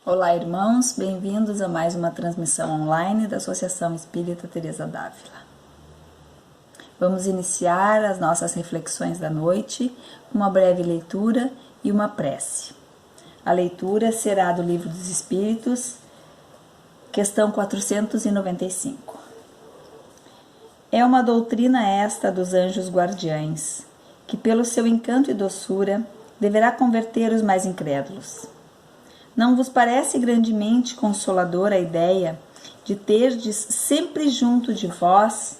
Olá, irmãos, bem-vindos a mais uma transmissão online da Associação Espírita Teresa d'Ávila. Vamos iniciar as nossas reflexões da noite com uma breve leitura e uma prece. A leitura será do Livro dos Espíritos, questão 495. É uma doutrina esta dos anjos guardiães, que pelo seu encanto e doçura deverá converter os mais incrédulos. Não vos parece grandemente consoladora a ideia de terdes sempre junto de vós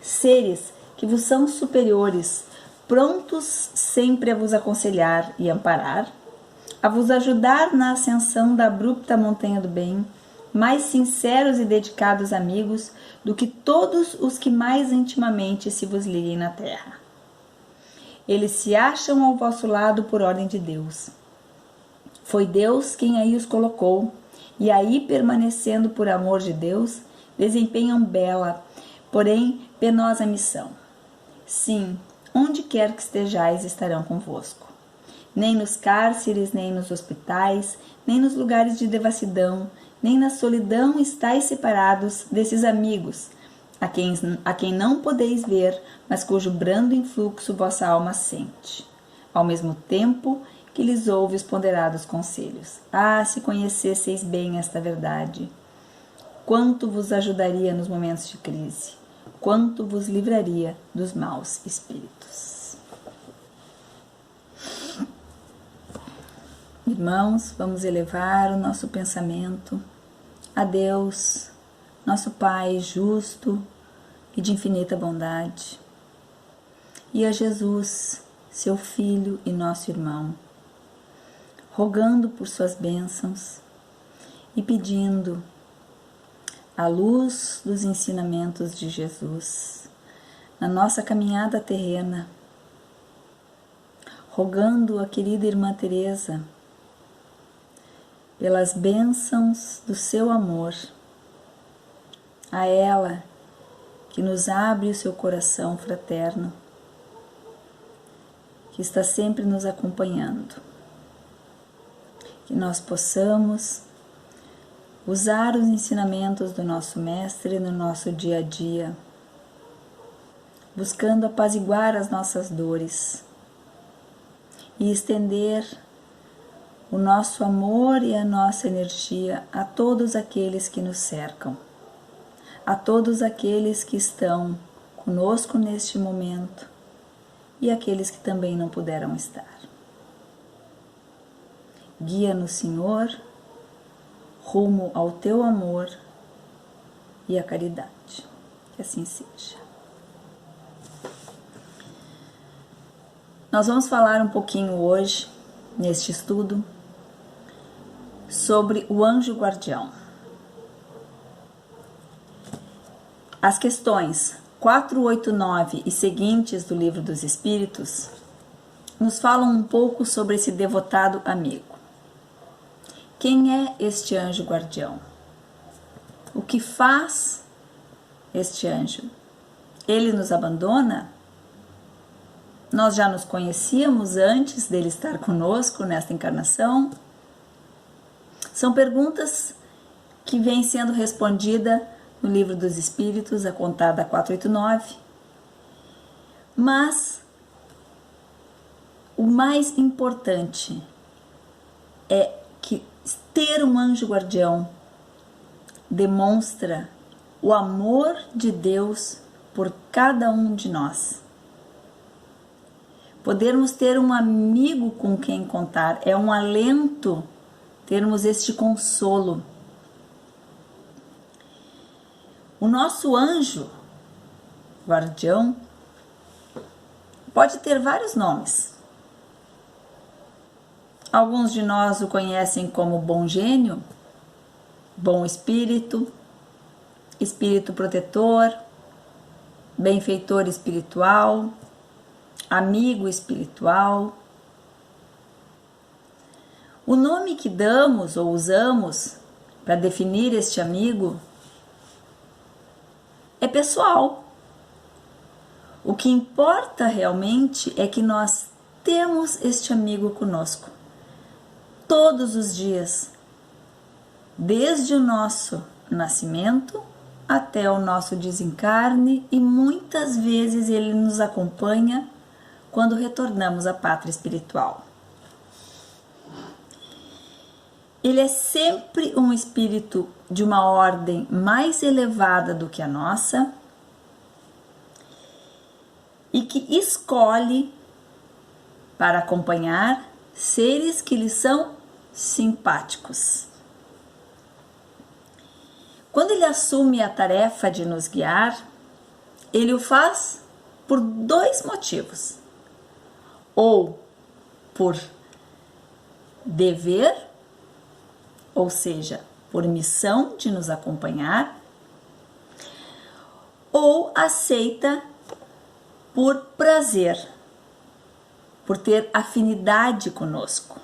seres que vos são superiores, prontos sempre a vos aconselhar e amparar, a vos ajudar na ascensão da abrupta montanha do bem, mais sinceros e dedicados amigos do que todos os que mais intimamente se vos liguem na terra? Eles se acham ao vosso lado por ordem de Deus. Foi Deus quem aí os colocou, e aí, permanecendo por amor de Deus, desempenham bela, porém penosa missão. Sim, onde quer que estejais, estarão convosco. Nem nos cárceres, nem nos hospitais, nem nos lugares de devassidão, nem na solidão estáis separados desses amigos, a quem não podeis ver, mas cujo brando influxo vossa alma sente. Ao mesmo tempo que lhes ouve os ponderados conselhos. Ah, se conhecesseis bem esta verdade! Quanto vos ajudaria nos momentos de crise! Quanto vos livraria dos maus espíritos! Irmãos, vamos elevar o nosso pensamento a Deus, nosso Pai justo e de infinita bondade, e a Jesus, seu Filho e nosso irmão, rogando por suas bênçãos e pedindo a luz dos ensinamentos de Jesus na nossa caminhada terrena, rogando a querida irmã Teresa pelas bênçãos do seu amor, a ela que nos abre o seu coração fraterno, que está sempre nos acompanhando. Que nós possamos usar os ensinamentos do nosso Mestre no nosso dia a dia, buscando apaziguar as nossas dores e estender o nosso amor e a nossa energia a todos aqueles que nos cercam, a todos aqueles que estão conosco neste momento e aqueles que também não puderam estar. Guia-nos, Senhor, rumo ao teu amor e à caridade. Que assim seja. Nós vamos falar um pouquinho hoje, neste estudo, sobre o anjo guardião. As questões 489 e seguintes do Livro dos Espíritos nos falam um pouco sobre esse devotado amigo. Quem é este anjo guardião? O que faz este anjo? Ele nos abandona? Nós já nos conhecíamos antes dele estar conosco nesta encarnação? São perguntas que vêm sendo respondidas no Livro dos Espíritos, a contar da 489. Mas o mais importante é que ter um anjo guardião demonstra o amor de Deus por cada um de nós. Podermos ter um amigo com quem contar é um alento termos este consolo. O nosso anjo guardião pode ter vários nomes. Alguns de nós o conhecem como bom gênio, bom espírito, espírito protetor, benfeitor espiritual, amigo espiritual. O nome que damos ou usamos para definir este amigo é pessoal. O que importa realmente é que nós temos este amigo conosco todos os dias, desde o nosso nascimento até o nosso desencarne, e muitas vezes ele nos acompanha quando retornamos à pátria espiritual. Ele é sempre um espírito de uma ordem mais elevada do que a nossa e que escolhe para acompanhar seres que lhe são simpáticos. Quando ele assume a tarefa de nos guiar, ele o faz por dois motivos: ou por dever, ou seja, por missão de nos acompanhar, ou aceita por prazer, por ter afinidade conosco.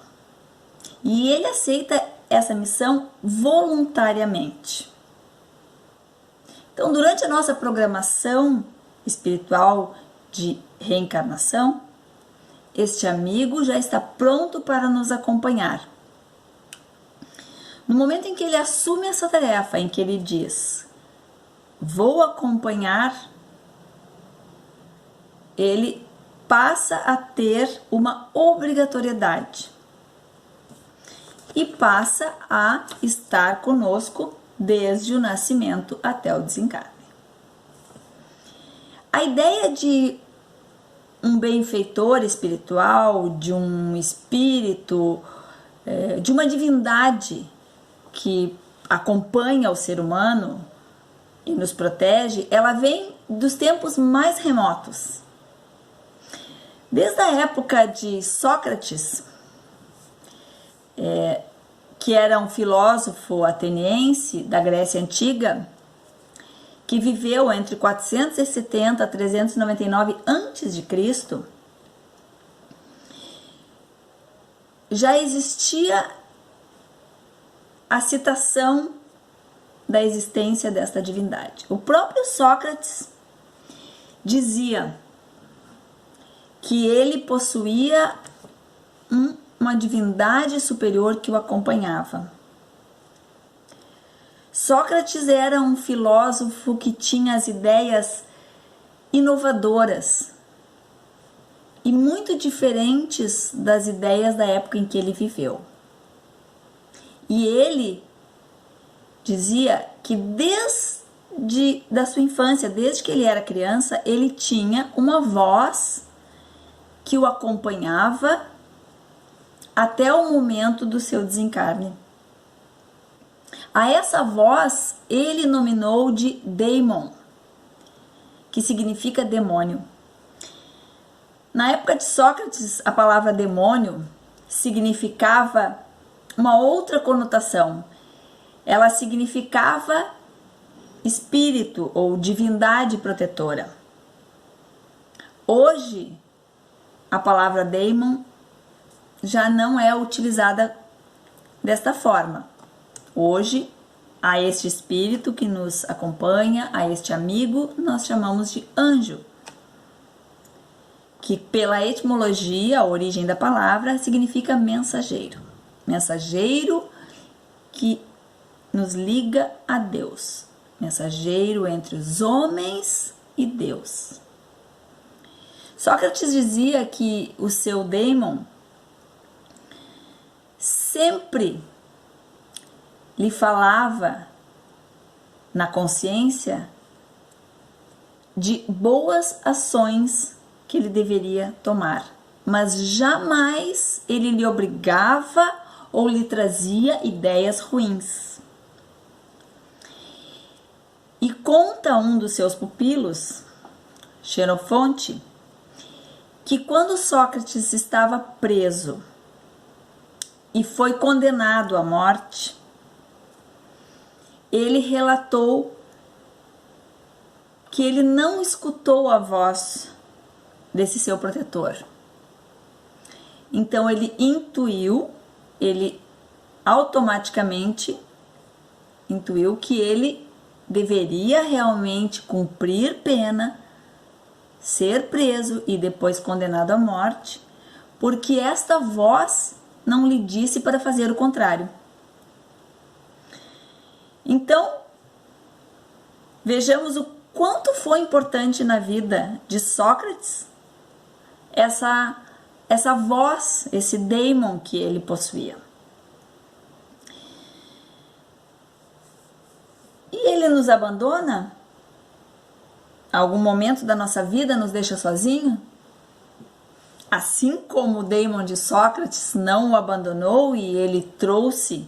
E ele aceita essa missão voluntariamente. Então, durante a nossa programação espiritual de reencarnação, este amigo já está pronto para nos acompanhar. No momento em que ele assume essa tarefa, em que ele diz: vou acompanhar, ele passa a ter uma obrigatoriedade e passa a estar conosco desde o nascimento até o desencarne. A ideia de um benfeitor espiritual, de um espírito, de uma divindade que acompanha o ser humano e nos protege, ela vem dos tempos mais remotos. Desde a época de Sócrates, que era um filósofo ateniense da Grécia Antiga, que viveu entre 470 a 399 a.C., já existia a citação da existência desta divindade. O próprio Sócrates dizia que ele possuía uma divindade superior que o acompanhava. Sócrates era um filósofo que tinha as ideias inovadoras e muito diferentes das ideias da época em que ele viveu. E ele dizia que desde da sua infância, desde que ele era criança, ele tinha uma voz que o acompanhava até o momento do seu desencarne. A essa voz ele nominou de Daimon, que significa demônio. Na época de Sócrates, a palavra demônio significava uma outra conotação. Ela significava espírito ou divindade protetora. Hoje, a palavra Daimon já não é utilizada desta forma. Hoje, a este espírito que nos acompanha, a este amigo, nós chamamos de anjo, que pela etimologia, a origem da palavra, significa mensageiro. Mensageiro que nos liga a Deus. Mensageiro entre os homens e Deus. Sócrates dizia que o seu Daimon sempre lhe falava na consciência de boas ações que ele deveria tomar, mas jamais ele lhe obrigava ou lhe trazia ideias ruins. E conta um dos seus pupilos, Xenofonte, que quando Sócrates estava preso e foi condenado à morte, ele relatou que ele não escutou a voz desse seu protetor. Então ele intuiu, ele automaticamente intuiu que ele deveria realmente cumprir pena, ser preso e depois condenado à morte, porque esta voz não lhe disse para fazer o contrário. Então, vejamos o quanto foi importante na vida de Sócrates essa voz, esse daemon que ele possuía. E ele nos abandona? Algum momento da nossa vida nos deixa sozinho? Assim como o daemon de Sócrates não o abandonou e ele trouxe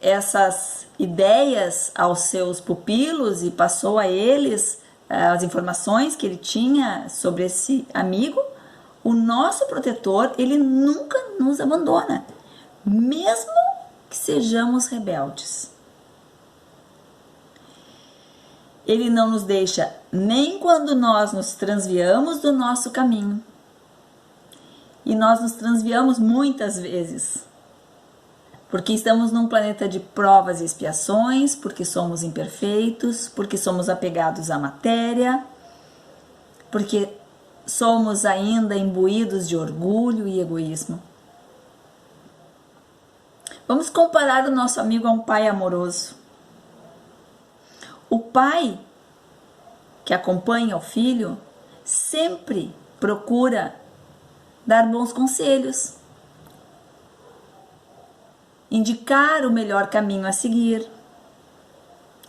essas ideias aos seus pupilos e passou a eles as informações que ele tinha sobre esse amigo, o nosso protetor, ele nunca nos abandona, mesmo que sejamos rebeldes. Ele não nos deixa nem quando nós nos transviamos do nosso caminho. E nós nos transviamos muitas vezes, porque estamos num planeta de provas e expiações, porque somos imperfeitos, porque somos apegados à matéria, porque somos ainda imbuídos de orgulho e egoísmo. Vamos comparar o nosso amigo a um pai amoroso. O pai que acompanha o filho sempre procura dar bons conselhos, indicar o melhor caminho a seguir.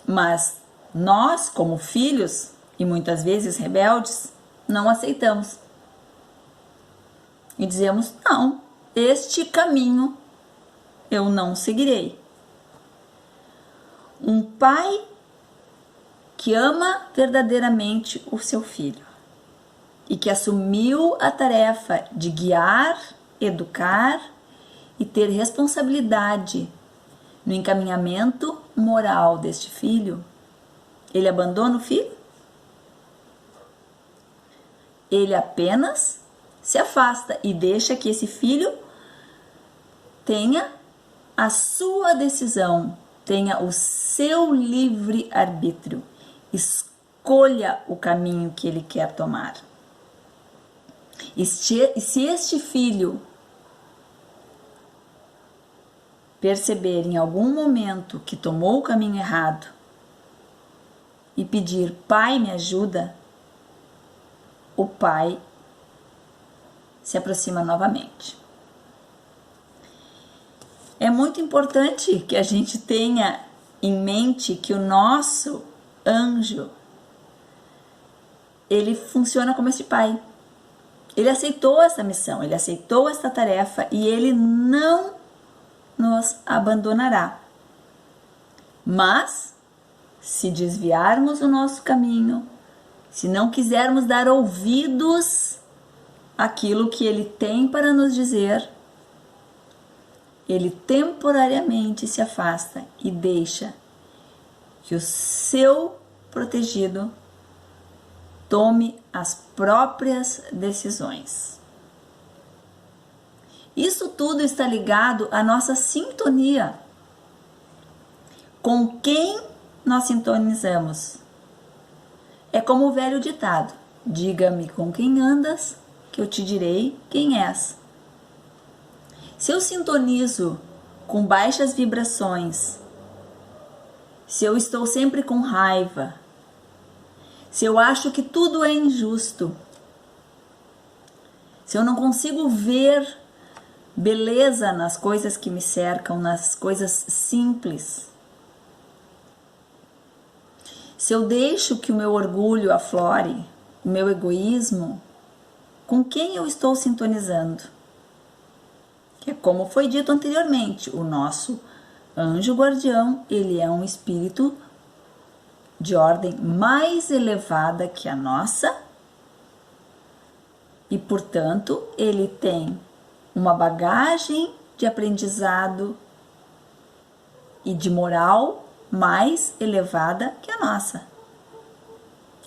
Mas nós, como filhos, e muitas vezes rebeldes, não aceitamos. E dizemos, não, este caminho eu não seguirei. Um pai que ama verdadeiramente o seu filho e que assumiu a tarefa de guiar, educar e ter responsabilidade no encaminhamento moral deste filho, ele abandona o filho? Ele apenas se afasta e deixa que esse filho tenha a sua decisão, tenha o seu livre-arbítrio, escolha o caminho que ele quer tomar. E se este filho perceber em algum momento que tomou o caminho errado e pedir, pai, me ajuda, o pai se aproxima novamente. É muito importante que a gente tenha em mente que o nosso anjo, ele funciona como esse pai. Ele aceitou essa missão, ele aceitou essa tarefa e ele não nos abandonará. Mas, se desviarmos o nosso caminho, se não quisermos dar ouvidos àquilo que ele tem para nos dizer, ele temporariamente se afasta e deixa que o seu protegido tome as próprias decisões. Isso tudo está ligado à nossa sintonia. Com quem nós sintonizamos? É como o velho ditado: diga-me com quem andas, que eu te direi quem és. Se eu sintonizo com baixas vibrações, se eu estou sempre com raiva, se eu acho que tudo é injusto, se eu não consigo ver beleza nas coisas que me cercam, nas coisas simples, se eu deixo que o meu orgulho aflore, o meu egoísmo, com quem eu estou sintonizando? Que é como foi dito anteriormente, o nosso anjo guardião, ele é um espírito de ordem mais elevada que a nossa e, portanto, ele tem uma bagagem de aprendizado e de moral mais elevada que a nossa.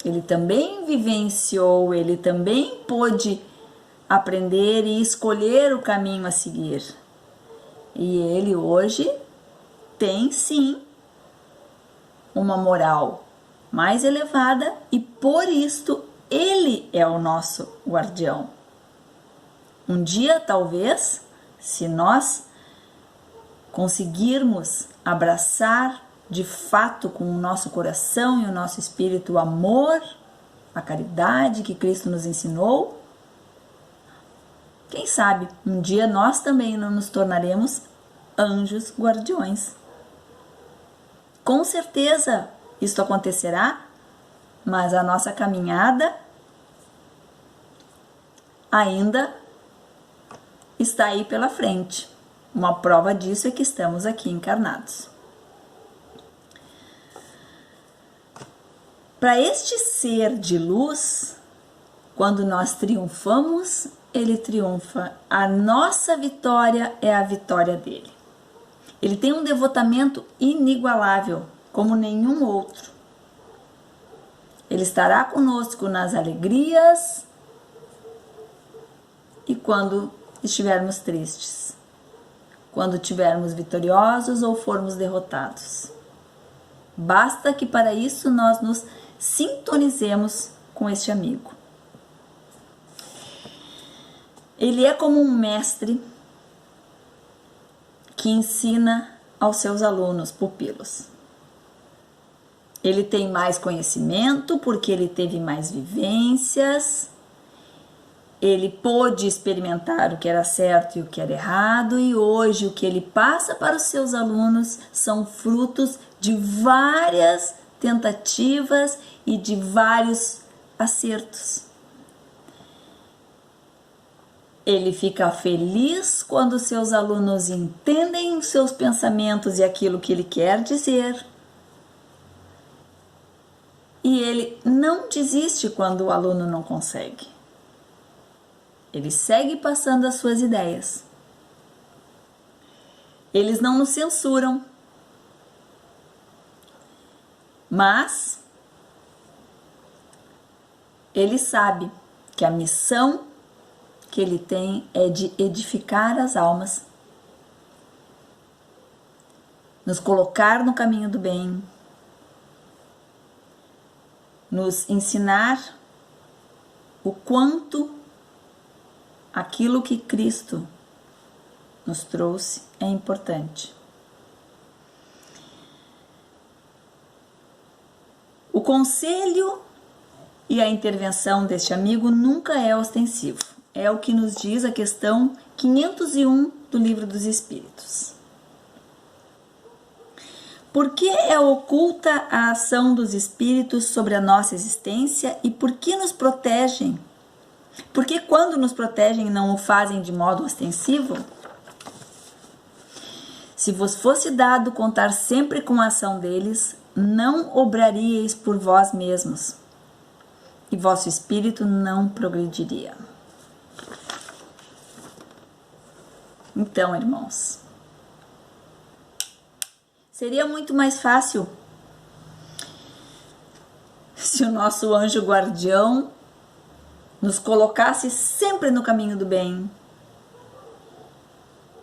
Ele também vivenciou, ele também pôde aprender e escolher o caminho a seguir. E ele hoje tem sim uma moral mais elevada e por isto ele é o nosso guardião. Um dia, talvez, se nós conseguirmos abraçar de fato com o nosso coração e o nosso espírito o amor, a caridade que Cristo nos ensinou, quem sabe um dia nós também não nos tornaremos anjos guardiões. Com certeza isto acontecerá, mas a nossa caminhada ainda está aí pela frente. Uma prova disso é que estamos aqui encarnados. Para este ser de luz, quando nós triunfamos, ele triunfa. A nossa vitória é a vitória dele. Ele tem um devotamento inigualável, como nenhum outro. Ele estará conosco nas alegrias e quando estivermos tristes, quando estivermos vitoriosos ou formos derrotados. Basta que para isso nós nos sintonizemos com este amigo. Ele é como um mestre que ensina aos seus alunos, pupilos. Ele tem mais conhecimento porque ele teve mais vivências, ele pôde experimentar o que era certo e o que era errado, e hoje o que ele passa para os seus alunos são frutos de várias tentativas e de vários acertos. Ele fica feliz quando seus alunos entendem os seus pensamentos e aquilo que ele quer dizer. E ele não desiste quando o aluno não consegue. Ele segue passando as suas ideias. Eles não nos censuram. Mas ele sabe que a missão que ele tem é de edificar as almas, nos colocar no caminho do bem, nos ensinar o quanto aquilo que Cristo nos trouxe é importante. O conselho e a intervenção deste amigo nunca é ostensivo. É o que nos diz a questão 501 do Livro dos Espíritos. Por que é oculta a ação dos espíritos sobre a nossa existência e por que nos protegem? Porque quando nos protegem não o fazem de modo ostensivo? Se vos fosse dado contar sempre com a ação deles, não obraríeis por vós mesmos, e vosso espírito não progrediria. Então, irmãos, seria muito mais fácil se o nosso anjo guardião nos colocasse sempre no caminho do bem,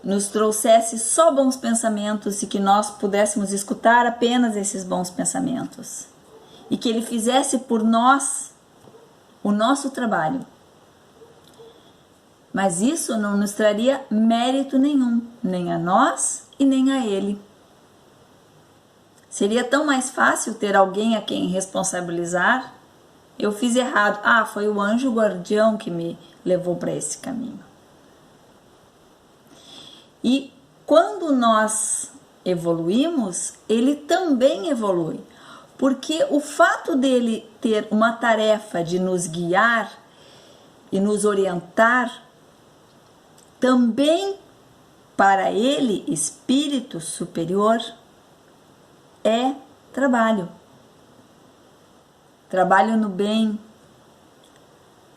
nos trouxesse só bons pensamentos e que nós pudéssemos escutar apenas esses bons pensamentos e que ele fizesse por nós o nosso trabalho. Mas isso não nos traria mérito nenhum, nem a nós e nem a ele. Seria tão mais fácil ter alguém a quem responsabilizar. Eu fiz errado. Ah, foi o anjo guardião que me levou para esse caminho. E quando nós evoluímos, ele também evolui. Porque o fato dele ter uma tarefa de nos guiar e nos orientar, também para ele, espírito superior, é trabalho. Trabalho no bem.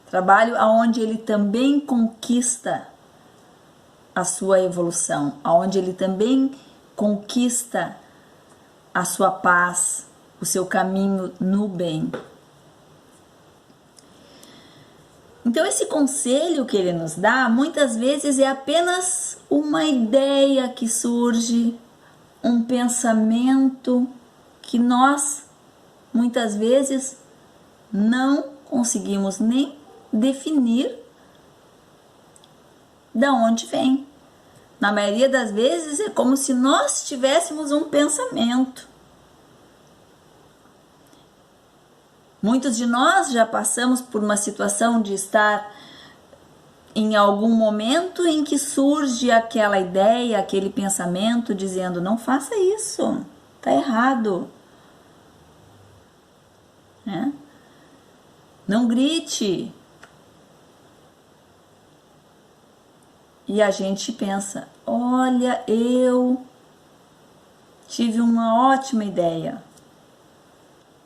Trabalho onde ele também conquista a sua evolução, onde ele também conquista a sua paz, o seu caminho no bem. Então esse conselho que ele nos dá, muitas vezes é apenas uma ideia que surge, um pensamento que nós, muitas vezes, não conseguimos nem definir de onde vem. Na maioria das vezes é como se nós tivéssemos um pensamento. Muitos de nós já passamos por uma situação de estar em algum momento em que surge aquela ideia, aquele pensamento dizendo: não faça isso, tá errado, né? Não grite. E a gente pensa: olha, eu tive uma ótima ideia.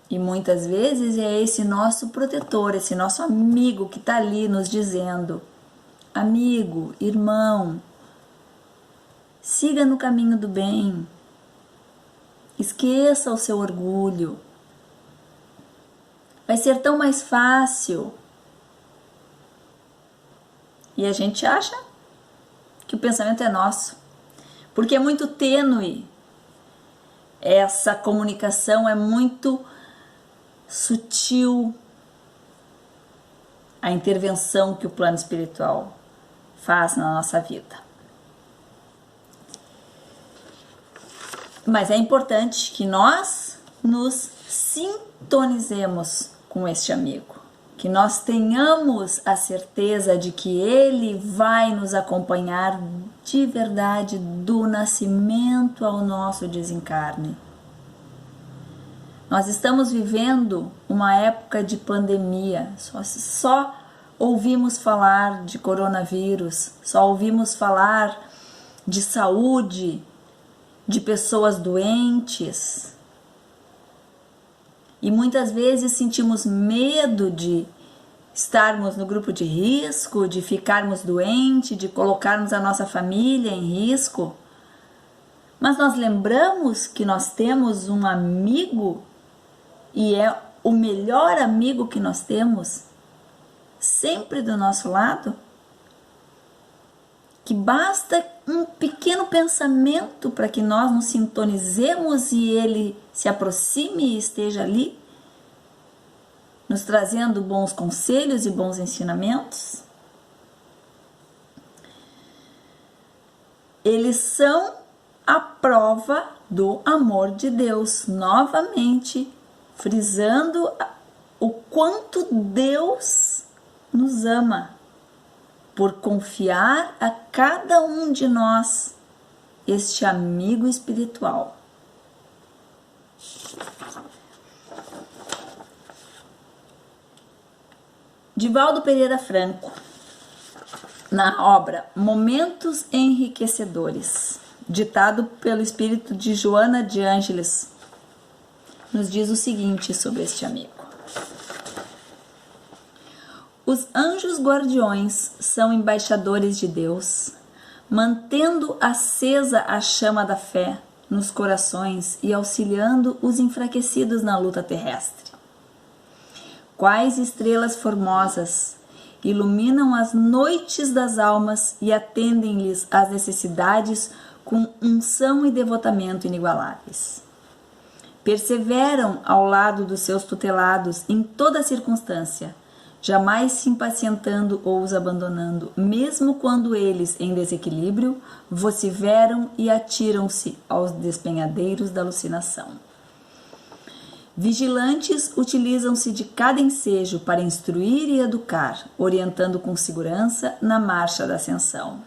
E muitas vezes é esse nosso protetor, esse nosso amigo que está ali nos dizendo: amigo, irmão, siga no caminho do bem, esqueça o seu orgulho, vai ser tão mais fácil. E a gente acha que o pensamento é nosso, porque é muito tênue, essa comunicação é muito sutil, a intervenção que o plano espiritual faz na nossa vida. Mas é importante que nós nos sintonizemos com este amigo, que nós tenhamos a certeza de que ele vai nos acompanhar de verdade do nascimento ao nosso desencarne. Nós estamos vivendo uma época de pandemia, só ouvimos falar de coronavírus, só ouvimos falar de saúde, de pessoas doentes. E muitas vezes sentimos medo de estarmos no grupo de risco, de ficarmos doentes, de colocarmos a nossa família em risco. Mas nós lembramos que nós temos um amigo, e é o melhor amigo que nós temos, sempre do nosso lado, que basta um pequeno pensamento para que nós nos sintonizemos e ele se aproxime e esteja ali, nos trazendo bons conselhos e bons ensinamentos. Eles são a prova do amor de Deus, novamente frisando o quanto Deus nos ama, por confiar a cada um de nós este amigo espiritual. Divaldo Pereira Franco, na obra Momentos Enriquecedores, ditado pelo espírito de Joana de Ângeles, nos diz o seguinte sobre este amigo: os anjos guardiões são embaixadores de Deus, mantendo acesa a chama da fé nos corações e auxiliando os enfraquecidos na luta terrestre. Quais estrelas formosas iluminam as noites das almas e atendem-lhes às necessidades com unção e devotamento inigualáveis. Perseveram ao lado dos seus tutelados em toda circunstância, jamais se impacientando ou os abandonando, mesmo quando eles, em desequilíbrio, vociferam e atiram-se aos despenhadeiros da alucinação. Vigilantes utilizam-se de cada ensejo para instruir e educar, orientando com segurança na marcha da ascensão.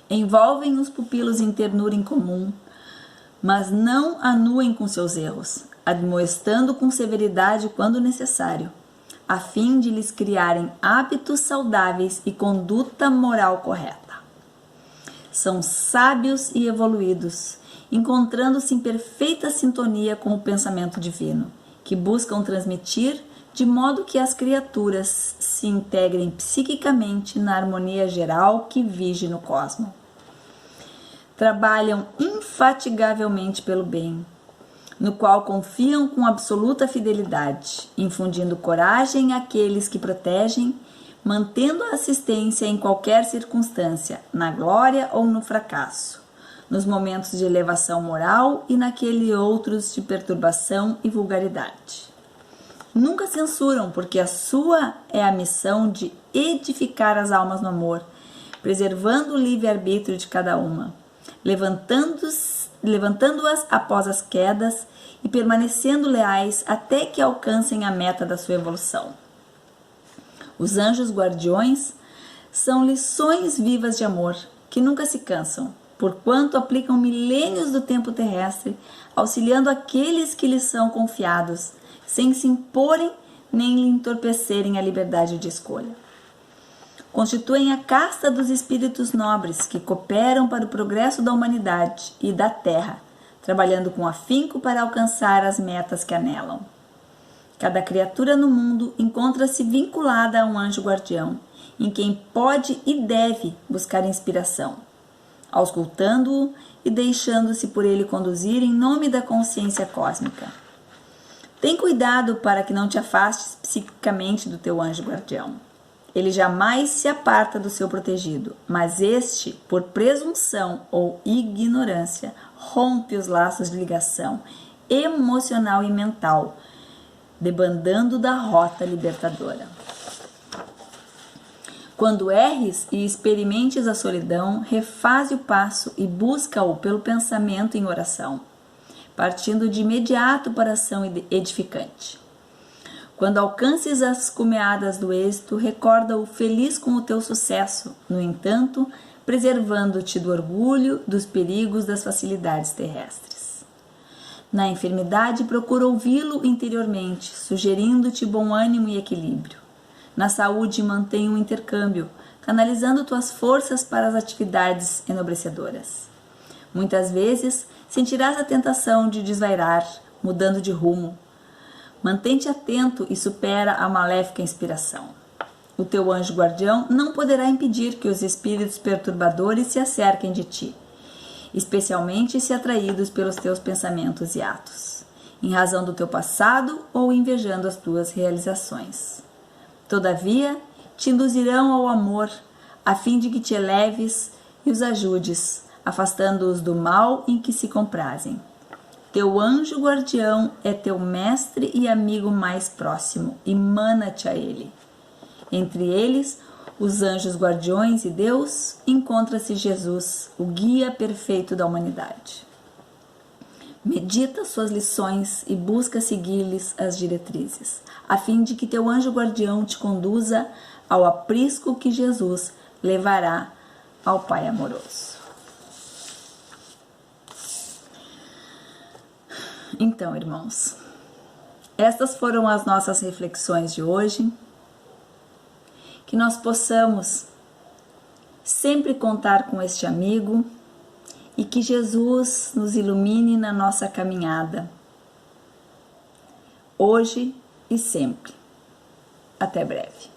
Envolvem os pupilos em ternura incomum, mas não anuem com seus erros, admoestando com severidade quando necessário, a fim de lhes criarem hábitos saudáveis e conduta moral correta. São sábios e evoluídos, encontrando-se em perfeita sintonia com o pensamento divino, que buscam transmitir de modo que as criaturas se integrem psiquicamente na harmonia geral que vige no cosmos. Trabalham infatigavelmente pelo bem, no qual confiam com absoluta fidelidade, infundindo coragem àqueles que protegem, mantendo a assistência em qualquer circunstância, na glória ou no fracasso, nos momentos de elevação moral e naqueles outros de perturbação e vulgaridade. Nunca censuram, porque a sua é a missão de edificar as almas no amor, preservando o livre-arbítrio de cada uma, levantando-as após as quedas e permanecendo leais até que alcancem a meta da sua evolução. Os anjos guardiões são lições vivas de amor que nunca se cansam, porquanto aplicam milênios do tempo terrestre, auxiliando aqueles que lhes são confiados, sem se imporem nem lhe entorpecerem a liberdade de escolha. Constituem a casta dos espíritos nobres que cooperam para o progresso da humanidade e da Terra, trabalhando com afinco para alcançar as metas que anelam. Cada criatura no mundo encontra-se vinculada a um anjo guardião, em quem pode e deve buscar inspiração, auscultando-o e deixando-se por ele conduzir em nome da consciência cósmica. Tem cuidado para que não te afastes psiquicamente do teu anjo guardião. Ele jamais se aparta do seu protegido, mas este, por presunção ou ignorância, rompe os laços de ligação emocional e mental, debandando da rota libertadora. Quando erres e experimentes a solidão, refaze o passo e busca-o pelo pensamento em oração, partindo de imediato para a ação edificante. Quando alcances as cumeadas do êxito, recorda-o feliz com o teu sucesso, no entanto, preservando-te do orgulho, dos perigos, das facilidades terrestres. Na enfermidade, procura ouvi-lo interiormente, sugerindo-te bom ânimo e equilíbrio. Na saúde, mantém um intercâmbio, canalizando tuas forças para as atividades enobrecedoras. Muitas vezes, sentirás a tentação de desvairar, mudando de rumo. Mantém-te atento e supera a maléfica inspiração. O teu anjo guardião não poderá impedir que os espíritos perturbadores se acerquem de ti, especialmente se atraídos pelos teus pensamentos e atos, em razão do teu passado ou invejando as tuas realizações. Todavia, te induzirão ao amor, a fim de que te eleves e os ajudes, afastando-os do mal em que se comprazem. Teu anjo guardião é teu mestre e amigo mais próximo, emana-te a ele. Entre eles, os anjos guardiões e Deus, encontra-se Jesus, o guia perfeito da humanidade. Medita suas lições e busca seguir-lhes as diretrizes, a fim de que teu anjo guardião te conduza ao aprisco que Jesus levará ao Pai amoroso. Então, irmãos, estas foram as nossas reflexões de hoje. Que nós possamos sempre contar com este amigo e que Jesus nos ilumine na nossa caminhada, hoje e sempre. Até breve.